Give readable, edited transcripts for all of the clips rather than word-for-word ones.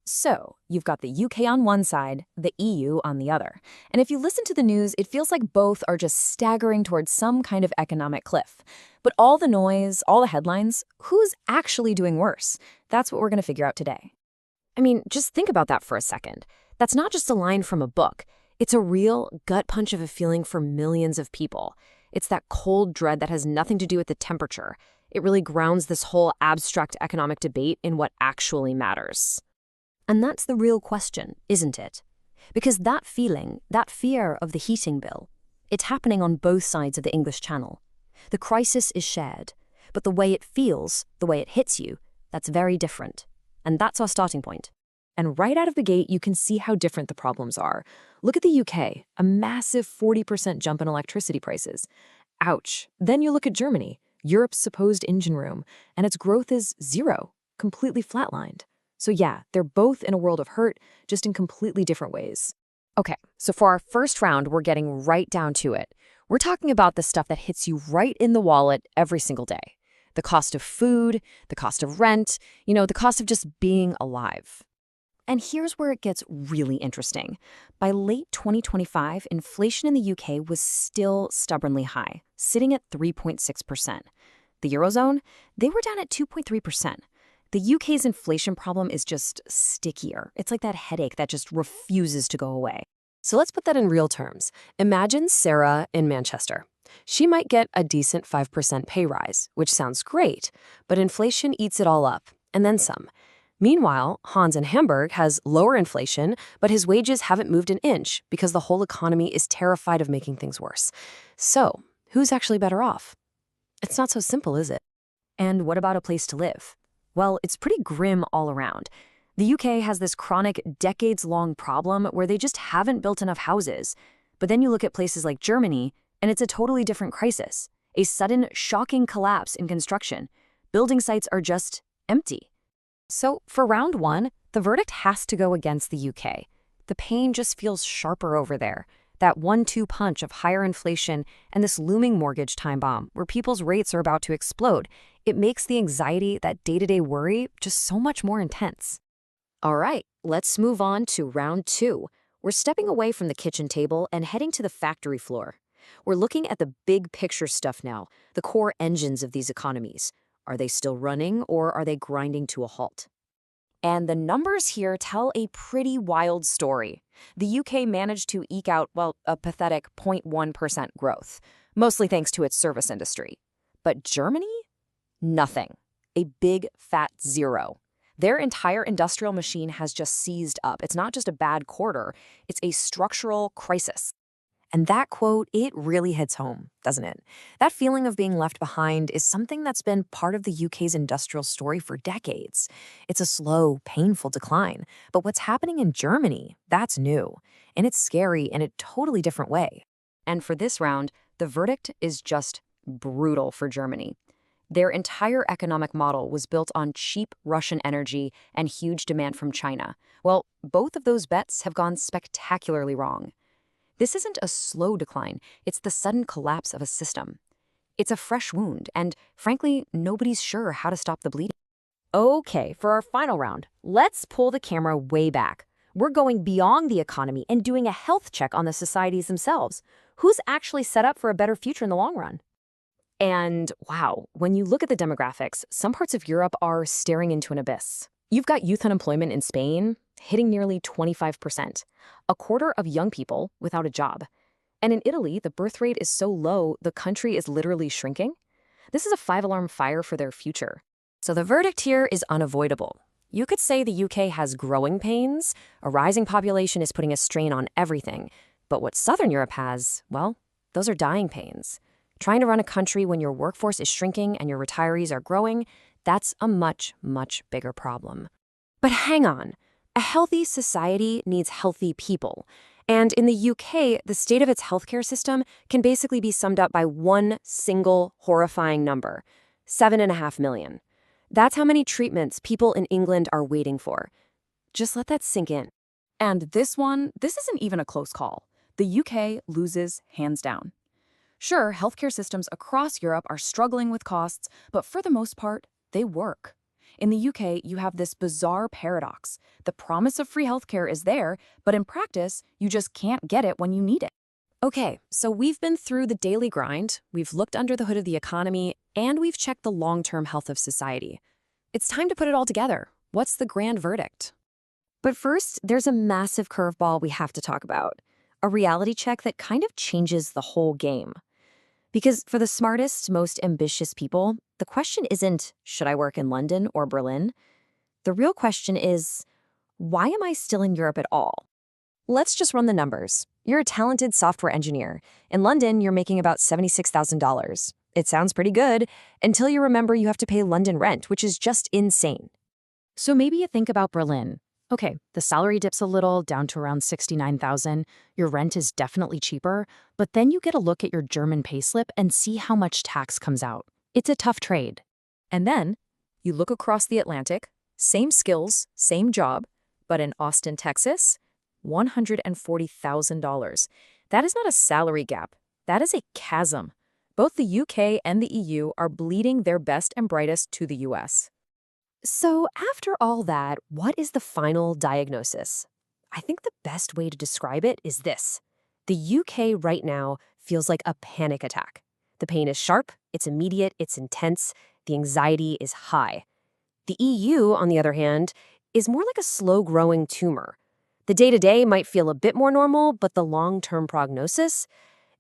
So, you've got the UK on one side, the EU on the other. And if you listen to the news, it feels like both are just staggering towards some kind of economic cliff. But all the noise, all the headlines, who's actually doing worse? That's what we're going to figure out today. I mean, just think about that for a second. That's not just a line from a book. It's a real gut punch of a feeling for millions of people. It's that cold dread that has nothing to do with the temperature. It really grounds this whole abstract economic debate in what actually matters. And that's the real question, isn't it? Because that feeling, that fear of the heating bill, it's happening on both sides of the English Channel. The crisis is shared, but the way it feels, the way it hits you, that's very different. And that's our starting point. And right out of the gate, you can see how different the problems are. Look at the UK, a massive 40% jump in electricity prices. Ouch. Then you look at Germany, Europe's supposed engine room, and its growth is zero, completely flatlined. So yeah, they're both in a world of hurt, just in completely different ways. Okay, so for our first round, we're getting right down to it. We're talking about the stuff that hits you right in the wallet every single day. The cost of food, the cost of rent, the cost of just being alive. And here's where it gets really interesting. By late 2025, inflation in the UK was still stubbornly high, sitting at 3.6%. The Eurozone, they were down at 2.3%. The UK's inflation problem is just stickier. It's like that headache that just refuses to go away. So let's put that in real terms. Imagine Sarah in Manchester. She might get a decent 5% pay rise, which sounds great, but inflation eats it all up, and then some. Meanwhile, Hans in Hamburg has lower inflation, but his wages haven't moved an inch because the whole economy is terrified of making things worse. So, who's actually better off? It's not so simple, is it? And what about a place to live? Well, it's pretty grim all around. The UK has this chronic, decades-long problem where they just haven't built enough houses. But then you look at places like Germany, and it's a totally different crisis. A sudden, shocking collapse in construction. Building sites are just empty. So for round one, the verdict has to go against the UK. The pain just feels sharper over there. That 1-2 punch of higher inflation and this looming mortgage time bomb where people's rates are about to explode. It makes the anxiety, that day-to-day worry, just so much more intense. All right, let's move on to round two. We're stepping away from the kitchen table and heading to the factory floor. We're looking at the big picture stuff now, the core engines of these economies. Are they still running or are they grinding to a halt? And the numbers here tell a pretty wild story. The UK managed to eke out, a pathetic 0.1% growth, mostly thanks to its service industry. But Germany? Nothing. A big, fat zero. Their entire industrial machine has just seized up. It's not just a bad quarter, it's a structural crisis. And that quote, it really hits home, doesn't it? That feeling of being left behind is something that's been part of the UK's industrial story for decades. It's a slow, painful decline. But what's happening in Germany, that's new. And it's scary in a totally different way. And for this round, the verdict is just brutal for Germany. Their entire economic model was built on cheap Russian energy and huge demand from China. Well, both of those bets have gone spectacularly wrong. This isn't a slow decline, it's the sudden collapse of a system. It's a fresh wound, and frankly, nobody's sure how to stop the bleeding. Okay, for our final round, let's pull the camera way back. We're going beyond the economy and doing a health check on the societies themselves. Who's actually set up for a better future in the long run? And wow, when you look at the demographics, some parts of Europe are staring into an abyss. You've got youth unemployment in Spain hitting nearly 25%, a quarter of young people without a job. And in Italy, the birth rate is so low, the country is literally shrinking. This is a 5-alarm fire for their future. So the verdict here is unavoidable. You could say the UK has growing pains, a rising population is putting a strain on everything. But what Southern Europe has, well, those are dying pains. Trying to run a country when your workforce is shrinking and your retirees are growing, that's a much, much bigger problem. But hang on. A healthy society needs healthy people. And in the UK, the state of its healthcare system can basically be summed up by one single horrifying number: 7.5 million. That's how many treatments people in England are waiting for. Just let that sink in. And this isn't even a close call. The UK loses hands down. Sure, healthcare systems across Europe are struggling with costs, but for the most part, they work. In the UK, you have this bizarre paradox. The promise of free healthcare is there, but in practice, you just can't get it when you need it. Okay, so we've been through the daily grind, we've looked under the hood of the economy, and we've checked the long-term health of society. It's time to put it all together. What's the grand verdict? But first, there's a massive curveball we have to talk about. A reality check that kind of changes the whole game. Because for the smartest, most ambitious people, the question isn't, should I work in London or Berlin? The real question is, why am I still in Europe at all? Let's just run the numbers. You're a talented software engineer. In London, you're making about $76,000. It sounds pretty good until you remember you have to pay London rent, which is just insane. So maybe you think about Berlin. Okay, the salary dips a little, down to around 69,000. Your rent is definitely cheaper, but then you get a look at your German payslip and see how much tax comes out. It's a tough trade. And then you look across the Atlantic, same skills, same job, but in Austin, Texas, $140,000. That is not a salary gap. That is a chasm. Both the UK and the EU are bleeding their best and brightest to the US. So after all that, what is the final diagnosis? I think the best way to describe it is this. The UK right now feels like a panic attack. The pain is sharp, it's immediate, it's intense, the anxiety is high. The EU, on the other hand, is more like a slow-growing tumor. The day-to-day might feel a bit more normal, but the long-term prognosis,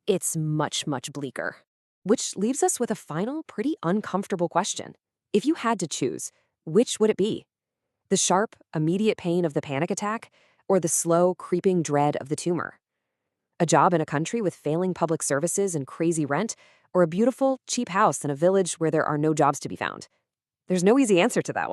it's much, much bleaker. Which leaves us with a final, pretty uncomfortable question. If you had to choose, which would it be? The sharp, immediate pain of the panic attack, or the slow, creeping dread of the tumor? A job in a country with failing public services and crazy rent, or a beautiful, cheap house in a village where there are no jobs to be found? There's no easy answer to that one.